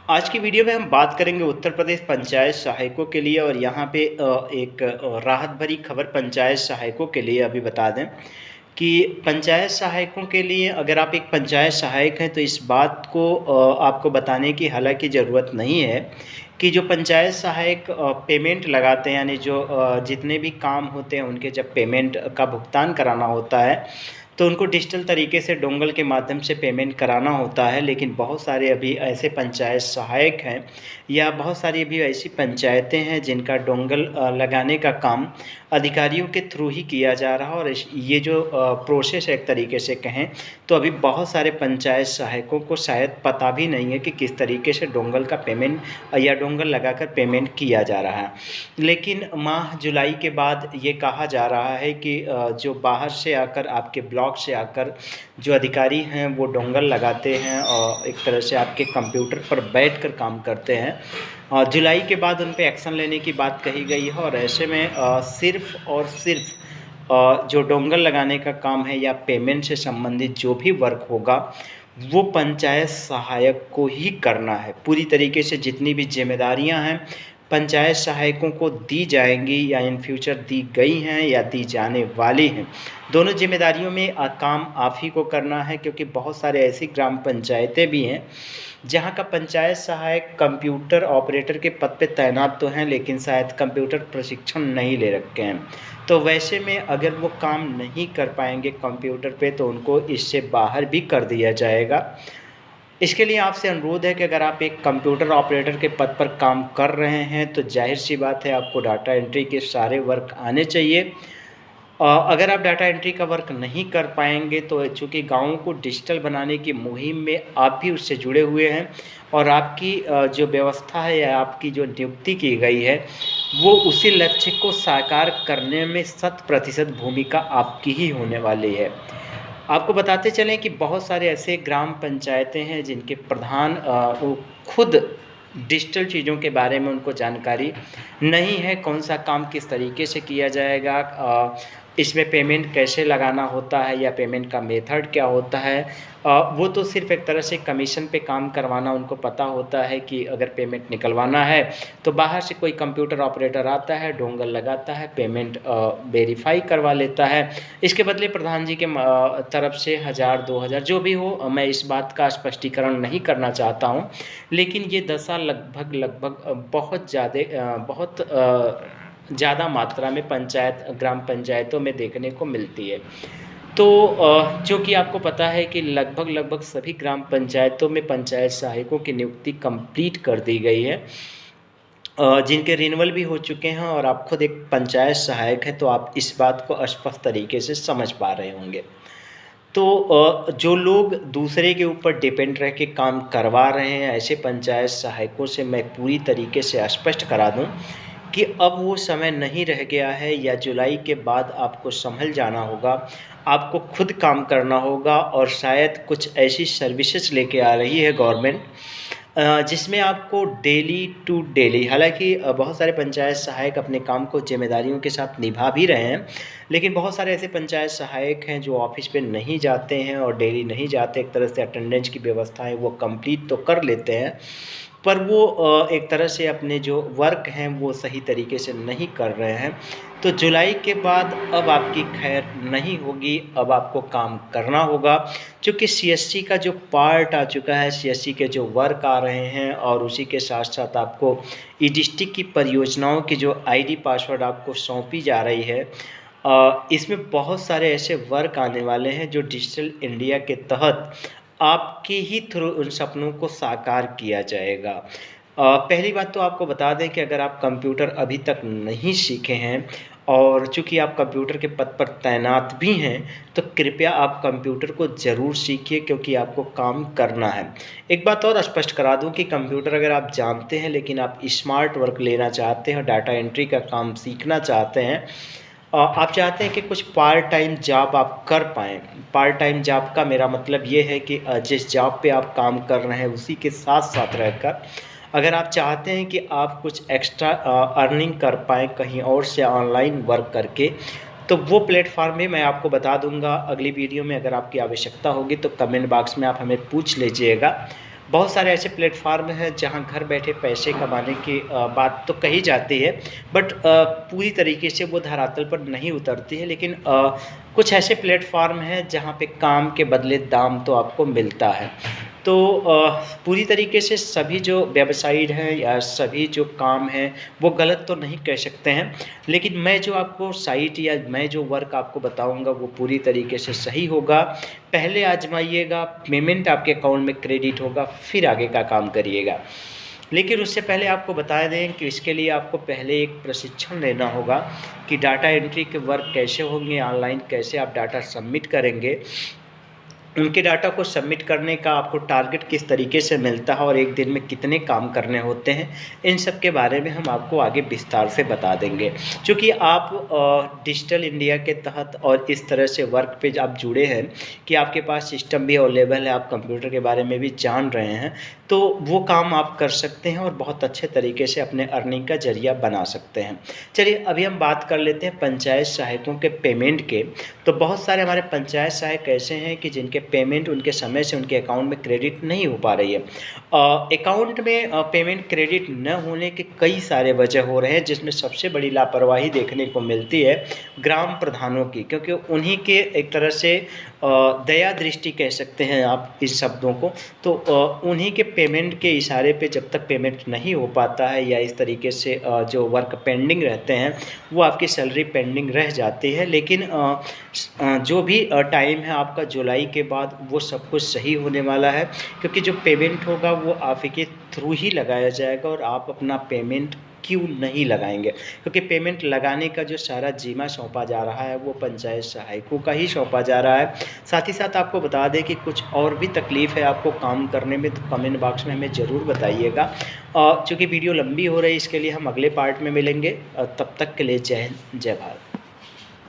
आज की वीडियो में हम बात करेंगे उत्तर प्रदेश पंचायत सहायकों के लिए और यहाँ पे एक राहत भरी खबर पंचायत सहायकों के लिए अभी बता दें कि पंचायत सहायकों के लिए अगर आप एक पंचायत सहायक हैं तो इस बात को आपको बताने की हालांकि ज़रूरत नहीं है कि जो पंचायत सहायक पेमेंट लगाते हैं, यानी जो जितने भी काम होते हैं उनके जब पेमेंट का भुगतान कराना होता है तो उनको डिजिटल तरीके से डोंगल के माध्यम से पेमेंट कराना होता है। लेकिन बहुत सारे अभी ऐसे पंचायत सहायक हैं या बहुत सारी अभी ऐसी पंचायतें हैं जिनका डोंगल लगाने का काम अधिकारियों के थ्रू ही किया जा रहा है। और ये जो प्रोसेस है एक तरीके से कहें तो अभी बहुत सारे पंचायत सहायकों को शायद पता भी नहीं है कि किस तरीके से डोंगल का पेमेंट या डोंगल लगाकर पेमेंट किया जा रहा है। लेकिन माह जुलाई के बाद ये कहा जा रहा है कि जो बाहर से आकर आपके ब्लॉक से आकर जो अधिकारी हैं वो डोंगल लगाते हैं और एक तरह से आपके कंप्यूटर पर बैठकर काम करते हैं, और जुलाई के बाद उन पे एक्शन लेने की बात कही गई है। और ऐसे में सिर्फ़ और सिर्फ जो डोंगल लगाने का काम है या पेमेंट से संबंधित जो भी वर्क होगा वो पंचायत सहायक को ही करना है। पूरी तरीके से जितनी भी जिम्मेदारियां हैं पंचायत सहायकों को दी जाएंगी या इन फ्यूचर दी गई हैं या दी जाने वाली हैं, दोनों जिम्मेदारियों में काम आप ही को करना है। क्योंकि बहुत सारे ऐसी ग्राम पंचायतें भी हैं जहां का पंचायत सहायक कंप्यूटर ऑपरेटर के पद पे तैनात तो हैं लेकिन शायद कंप्यूटर प्रशिक्षण नहीं ले रखे हैं। तो वैसे में अगर वो काम नहीं कर पाएंगे कंप्यूटर पे तो उनको इससे बाहर भी कर दिया जाएगा। इसके लिए आपसे अनुरोध है कि अगर आप एक कंप्यूटर ऑपरेटर के पद पर काम कर रहे हैं तो जाहिर सी बात है आपको डाटा एंट्री के सारे वर्क आने चाहिए। अगर आप डाटा एंट्री का वर्क नहीं कर पाएंगे तो चूँकि गाँवों को डिजिटल बनाने की मुहिम में आप भी उससे जुड़े हुए हैं और आपकी जो व्यवस्था है या आपकी जो नियुक्ति की गई है वो उसी लक्ष्य को साकार करने में 100% भूमिका आपकी ही होने वाली है। आपको बताते चलें कि बहुत सारे ऐसे ग्राम पंचायतें हैं जिनके प्रधान वो खुद डिजिटल चीज़ों के बारे में उनको जानकारी नहीं है, कौन सा काम किस तरीके से किया जाएगा, इसमें पेमेंट कैसे लगाना होता है या पेमेंट का मेथड क्या होता है। वो तो सिर्फ एक तरह से कमीशन पे काम करवाना उनको पता होता है कि अगर पेमेंट निकलवाना है तो बाहर से कोई कंप्यूटर ऑपरेटर आता है, डोंगल लगाता है, पेमेंट वेरीफाई करवा लेता है। इसके बदले प्रधान जी के तरफ से 1000 2000 जो भी हो, मैं इस बात का स्पष्टीकरण नहीं करना चाहता हूँ, लेकिन ये दशा लगभग बहुत ज़्यादा मात्रा में ग्राम पंचायतों में देखने को मिलती है। तो जो कि आपको पता है कि लगभग सभी ग्राम पंचायतों में पंचायत सहायकों की नियुक्ति कंप्लीट कर दी गई है, जिनके रिन्यूअल भी हो चुके हैं। और आप खुद एक पंचायत सहायक हैं तो आप इस बात को स्पष्ट तरीके से समझ पा रहे होंगे। तो जो लोग दूसरे के ऊपर डिपेंड रह के काम करवा रहे हैं ऐसे पंचायत सहायकों से मैं पूरी तरीके से स्पष्ट करा दूं कि अब वो समय नहीं रह गया है, या जुलाई के बाद आपको संभल जाना होगा, आपको खुद काम करना होगा। और शायद कुछ ऐसी सर्विसेज लेके आ रही है गवर्नमेंट जिसमें आपको डेली टू डेली, हालांकि बहुत सारे पंचायत सहायक अपने काम को जिम्मेदारियों के साथ निभा भी रहे हैं, लेकिन बहुत सारे ऐसे पंचायत सहायक हैं जो ऑफिस पे नहीं जाते हैं और डेली नहीं जाते, एक तरह से अटेंडेंस की व्यवस्था है वो कंप्लीट तो कर लेते हैं पर वो एक तरह से अपने जो वर्क हैं वो सही तरीके से नहीं कर रहे हैं। तो जुलाई के बाद अब आपकी खैर नहीं होगी, अब आपको काम करना होगा। चूँकि सीएससी का जो पार्ट आ चुका है, सीएससी के जो वर्क आ रहे हैं और उसी के साथ साथ आपको ई डिस्ट्रिक्ट की परियोजनाओं की जो आईडी पासवर्ड आपको सौंपी जा रही है, इसमें बहुत सारे ऐसे वर्क आने वाले हैं जो डिजिटल इंडिया के तहत आपके ही थ्रू उन सपनों को साकार किया जाएगा। पहली बात तो आपको बता दें कि अगर आप कंप्यूटर अभी तक नहीं सीखे हैं और चूँकि आप कंप्यूटर के पद पर तैनात भी हैं तो कृपया आप कंप्यूटर को ज़रूर सीखिए क्योंकि आपको काम करना है। एक बात और स्पष्ट करा दूं कि कंप्यूटर अगर आप जानते हैं लेकिन आप स्मार्ट वर्क लेना चाहते हैं, डाटा एंट्री का काम सीखना चाहते हैं, आप चाहते हैं कि कुछ पार्ट टाइम जॉब आप कर पाएँ। पार्ट टाइम जॉब का मेरा मतलब ये है कि जिस जॉब पे आप काम कर रहे हैं उसी के साथ-साथ रहकर अगर आप चाहते हैं कि आप कुछ एक्स्ट्रा अर्निंग कर पाएँ कहीं और से ऑनलाइन वर्क करके, तो वो प्लेटफ़ॉर्म भी मैं आपको बता दूँगा अगली वीडियो में। अगर आपकी आवश्यकता होगी तो कमेंट बॉक्स में आप हमें पूछ लीजिएगा। बहुत सारे ऐसे प्लेटफ़ॉर्म हैं जहाँ घर बैठे पैसे कमाने की बात तो कही जाती है, बट पूरी तरीके से वो धरातल पर नहीं उतरती है। लेकिन कुछ ऐसे प्लेटफ़ॉर्म हैं जहाँ पे काम के बदले दाम तो आपको मिलता है। तो पूरी तरीके से सभी जो वेबसाइट हैं या सभी जो काम हैं वो गलत तो नहीं कह सकते हैं, लेकिन मैं जो आपको साइट या मैं जो वर्क आपको बताऊँगा वो पूरी तरीके से सही होगा। पहले आज़माइएगा, पेमेंट आपके अकाउंट में क्रेडिट होगा, फिर आगे का काम करिएगा। लेकिन उससे पहले आपको बता दें कि इसके लिए आपको पहले एक प्रशिक्षण लेना होगा कि डाटा एंट्री के वर्क कैसे होंगे, ऑनलाइन कैसे आप डाटा सबमिट करेंगे, उनके डाटा को सबमिट करने का आपको टारगेट किस तरीके से मिलता है और एक दिन में कितने काम करने होते हैं, इन सब के बारे में हम आपको आगे विस्तार से बता देंगे। चूँकि आप डिजिटल इंडिया के तहत और इस तरह से वर्क पे आप जुड़े हैं कि आपके पास सिस्टम भी अवेलेबल है, आप कंप्यूटर के बारे में भी जान रहे हैं, तो वो काम आप कर सकते हैं और बहुत अच्छे तरीके से अपने अर्निंग का ज़रिया बना सकते हैं। चलिए अभी हम बात कर लेते हैं पंचायत सहायकों के पेमेंट के। तो बहुत सारे हमारे पंचायत सहायक ऐसे हैं कि जिनके पेमेंट उनके समय से उनके अकाउंट में क्रेडिट नहीं हो पा रही है। अकाउंट में पेमेंट क्रेडिट न होने के कई सारे वजह हो रहे हैं, जिसमें सबसे बड़ी लापरवाही देखने को मिलती है ग्राम प्रधानों की, क्योंकि उन्हीं के एक तरह से दया दृष्टि कह सकते हैं आप इस शब्दों को। तो उन्हीं के पेमेंट के इशारे पे जब तक पेमेंट नहीं हो पाता है या इस तरीके से जो वर्क पेंडिंग रहते हैं वो आपकी सैलरी पेंडिंग रह जाती है। लेकिन जो भी टाइम है आपका जुलाई के बाद वो सब कुछ सही होने वाला है, क्योंकि जो पेमेंट होगा वो आप ही के थ्रू ही लगाया जाएगा और आप अपना पेमेंट क्यों नहीं लगाएंगे, क्योंकि पेमेंट लगाने का जो सारा जिम्मा सौंपा जा रहा है वो पंचायत सहायकों का ही सौंपा जा रहा है। साथ ही साथ आपको बता दें कि कुछ और भी तकलीफ़ है आपको काम करने में तो कमेंट बॉक्स में हमें ज़रूर बताइएगा। चूँकि वीडियो लंबी हो रही है इसके लिए हम अगले पार्ट में मिलेंगे। तब तक के लिए जय हिंद, जय भारत।